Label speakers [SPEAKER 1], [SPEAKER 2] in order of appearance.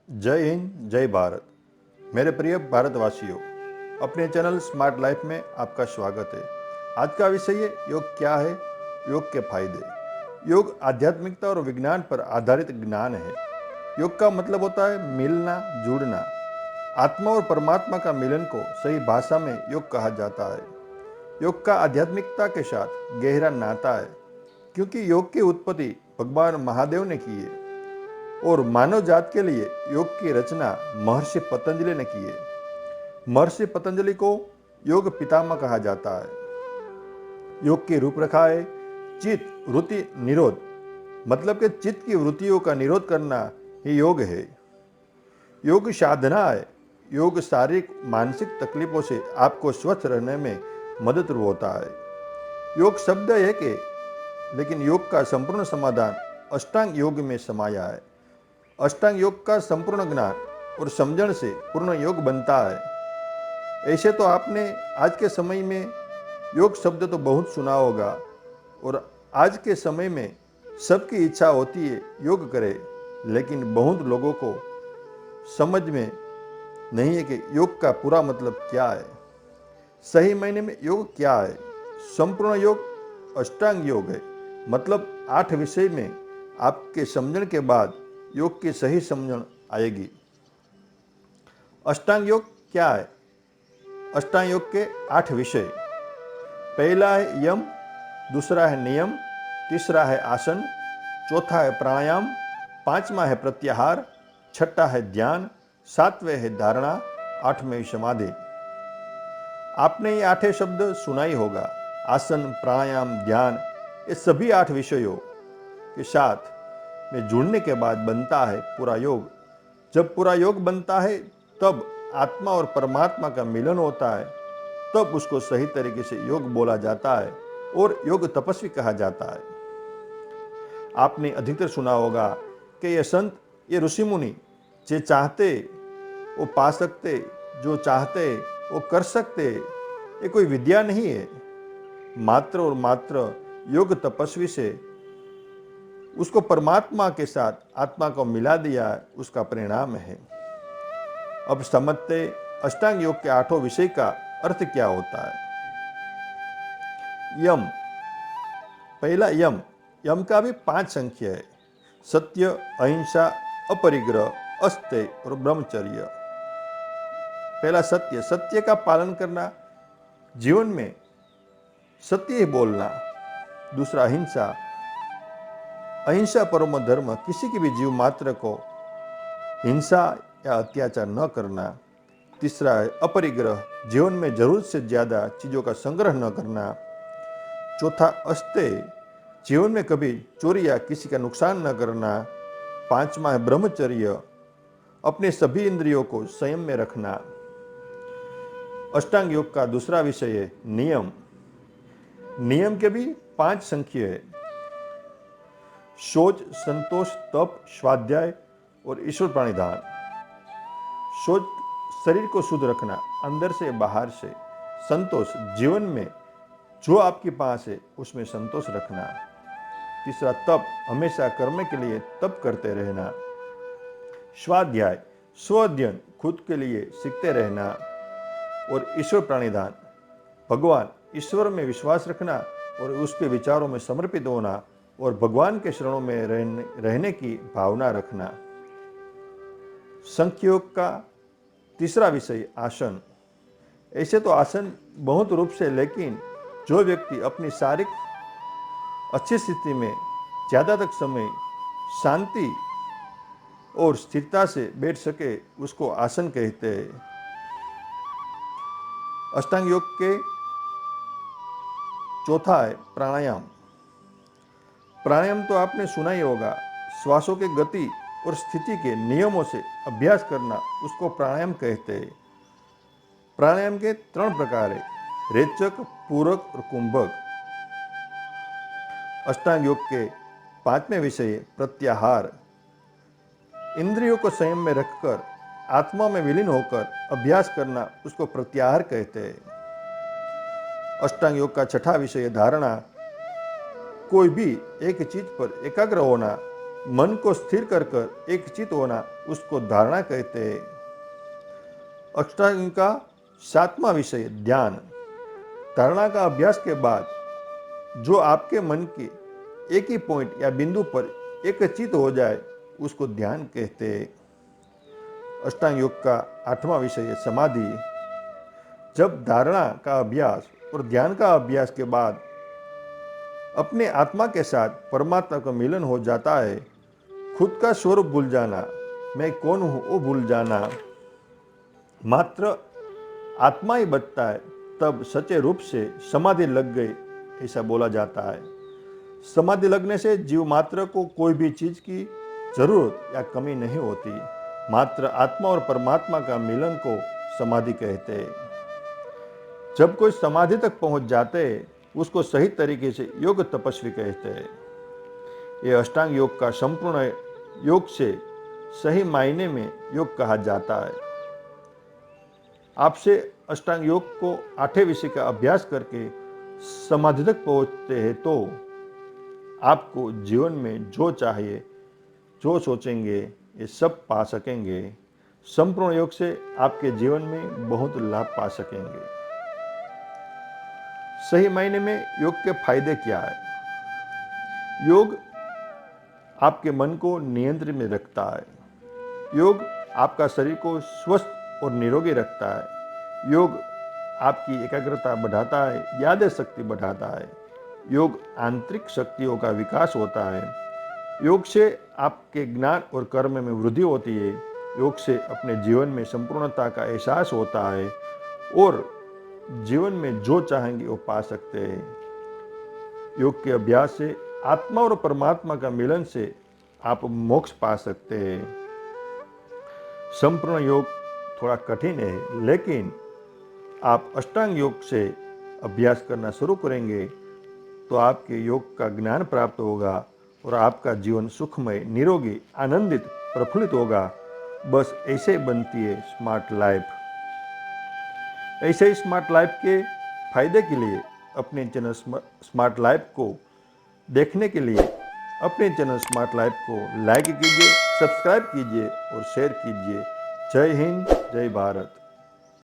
[SPEAKER 1] जय हिंद, जय भारत। मेरे प्रिय भारतवासियों, अपने चैनल स्मार्ट लाइफ में आपका स्वागत है। आज का विषय है योग क्या है, योग के फायदे। योग आध्यात्मिकता और विज्ञान पर आधारित ज्ञान है। योग का मतलब होता है मिलना, जुड़ना। आत्मा और परमात्मा का मिलन को सही भाषा में योग कहा जाता है। योग का आध्यात्मिकता के साथ गहरा नाता है, क्योंकि योग की उत्पत्ति भगवान महादेव ने की है और मानव जात के लिए योग की रचना महर्षि पतंजलि ने की है। महर्षि पतंजलि को योग पितामह कहा जाता है। योग की रूपरेखा है चित्त वृत्ति निरोध, मतलब कि चित्त की वृत्तियों का निरोध करना ही योग है। योग साधना है। योग शारीरिक मानसिक तकलीफों से आपको स्वस्थ रहने में मदद होता है। योग शब्द है कि, लेकिन योग का संपूर्ण समाधान अष्टांग योग में समाया है। अष्टांग योग का संपूर्ण ज्ञान और समझण से पूर्ण योग बनता है। ऐसे तो आपने आज के समय में योग शब्द तो बहुत सुना होगा, और आज के समय में सबकी इच्छा होती है योग करे, लेकिन बहुत लोगों को समझ में नहीं है कि योग का पूरा मतलब क्या है। सही मायने में योग क्या है। संपूर्ण योग अष्टांग योग है, मतलब 8 विषय में आपके समझण के बाद योग की सही समझण आएगी। अष्टांग योग क्या है। अष्टांग योग के 8 विषय। पहला है यम, दूसरा है नियम, तीसरा है आसन, चौथा है प्राणायाम, पांचवा है प्रत्याहार, छठा है ध्यान, सातवें है धारणा, आठवें समाधि। आपने ये 8 शब्द सुना ही होगा। आसन, प्राणायाम, ध्यान, ये सभी 8 विषयों के साथ में जुड़ने के बाद बनता है पूरा योग। जब पूरा योग बनता है तब आत्मा और परमात्मा का मिलन होता है, तब उसको सही तरीके से योग बोला जाता है और योग तपस्वी कहा जाता है। आपने अधिकतर सुना होगा कि ये संत, ये ऋषि मुनि जो चाहते वो पा सकते, जो चाहते वो कर सकते। ये कोई विद्या नहीं है, मात्र और मात्र योग तपस्वी से उसको परमात्मा के साथ आत्मा को मिला दिया है, उसका परिणाम है। अब समझते अष्टांग योग के 8 विषय का अर्थ क्या होता है। यम। पहला यम। यम का भी 5 संख्या है। सत्य, अहिंसा, अपरिग्रह, अस्तेय और ब्रह्मचर्य। पहला सत्य। सत्य का पालन करना, जीवन में सत्य ही बोलना। दूसरा अहिंसा। अहिंसा परम धर्म, किसी की भी जीव मात्र को हिंसा या अत्याचार न करना। तीसरा है अपरिग्रह, जीवन में जरूरत से ज्यादा चीजों का संग्रह न करना। चौथा अस्तेय, जीवन में कभी चोरी या किसी का नुकसान न करना। पांचवा है ब्रह्मचर्य, अपने सभी इंद्रियों को संयम में रखना। अष्टांग योग का दूसरा विषय है नियम। नियम के भी 5 संख्या है। शौच, संतोष, तप, स्वाध्याय और ईश्वर प्रणिधान। शौच, शरीर को शुद्ध रखना अंदर से बाहर से। संतोष, जीवन में जो आपके पास है उसमें संतोष रखना। तीसरा तप, हमेशा कर्म के लिए तप करते रहना। स्वाध्याय, स्व अध्ययन, खुद के लिए सीखते रहना। और ईश्वर प्रणिधान, भगवान ईश्वर में विश्वास रखना और उसके विचारों में समर्पित होना और भगवान के शरणों में रहने की भावना रखना। संख्योग का तीसरा विषय आसन। ऐसे तो आसन बहुत रूप से, लेकिन जो व्यक्ति अपनी शारीरिक अच्छी स्थिति में ज्यादा तक समय शांति और स्थिरता से बैठ सके उसको आसन कहते हैं। अष्टांग योग के चौथा है प्राणायाम। प्राणायाम तो आपने सुना ही होगा। श्वासों के गति और स्थिति के नियमों से अभ्यास करना, उसको प्राणायाम कहते हैं। प्राणायाम के 3 प्रकार है, रेचक, पूरक और कुंभक। अष्टांग योग के 5वें विषय है प्रत्याहार। इंद्रियों को संयम में रखकर आत्मा में विलीन होकर अभ्यास करना, उसको प्रत्याहार कहते हैं। अष्टांग योग का 6ठा विषय है धारणा। कोई भी एक चीज पर एकाग्र होना, मन को स्थिर कर कर एक चित होना, उसको धारणा कहते हैं। अष्टांग का 7वां विषय ध्यान। धारणा का अभ्यास के बाद जो आपके मन के एक ही पॉइंट या बिंदु पर एकचित हो जाए, उसको ध्यान कहते हैं। अष्टांग योग का 8वां विषय है समाधि। जब धारणा का अभ्यास और ध्यान का अभ्यास के बाद अपने आत्मा के साथ परमात्मा का मिलन हो जाता है, खुद का स्वरूप भूल जाना, मैं कौन हूं वो भूल जाना, मात्र आत्मा ही बचता है, तब सच्चे रूप से समाधि लग गई, ऐसा बोला जाता है। समाधि लगने से जीव मात्र को कोई भी चीज की जरूरत या कमी नहीं होती, मात्र आत्मा और परमात्मा का मिलन को समाधि कहते हैं। जब कोई समाधि तक पहुंच जाते हैं, उसको सही तरीके से योग तपस्वी कहते हैं। यह अष्टांग योग का संपूर्ण योग से सही मायने में योग कहा जाता है। आपसे अष्टांग योग को 8वें विषय का अभ्यास करके समाधि तक पहुंचते हैं तो आपको जीवन में जो चाहिए, जो सोचेंगे, ये सब पा सकेंगे। संपूर्ण योग से आपके जीवन में बहुत लाभ पा सकेंगे। सही मायने में योग के फायदे क्या है? योग आपके मन को नियंत्रण में रखता है। योग आपका शरीर को स्वस्थ और निरोगी रखता है। योग आपकी एकाग्रता बढ़ाता है, याद शक्ति बढ़ाता है। योग आंतरिक शक्तियों का विकास होता है। योग से आपके ज्ञान और कर्म में वृद्धि होती है। योग से अपने जीवन में संपूर्णता का एहसास होता है और जीवन में जो चाहेंगे वो पा सकते हैं। योग के अभ्यास से आत्मा और परमात्मा का मिलन से आप मोक्ष पा सकते हैं। संपूर्ण योग थोड़ा कठिन है, लेकिन आप अष्टांग योग से अभ्यास करना शुरू करेंगे तो आपके योग का ज्ञान प्राप्त होगा और आपका जीवन सुखमय, निरोगी, आनंदित, प्रफुल्लित होगा। बस ऐसे ही बनती है स्मार्ट लाइफ। ऐसे ही स्मार्ट लाइफ के फायदे के लिए अपने चैनल स्मार्ट लाइफ को देखने के लिए अपने चैनल स्मार्ट लाइफ को लाइक कीजिए, सब्सक्राइब कीजिए और शेयर कीजिए। जय हिंद, जय भारत।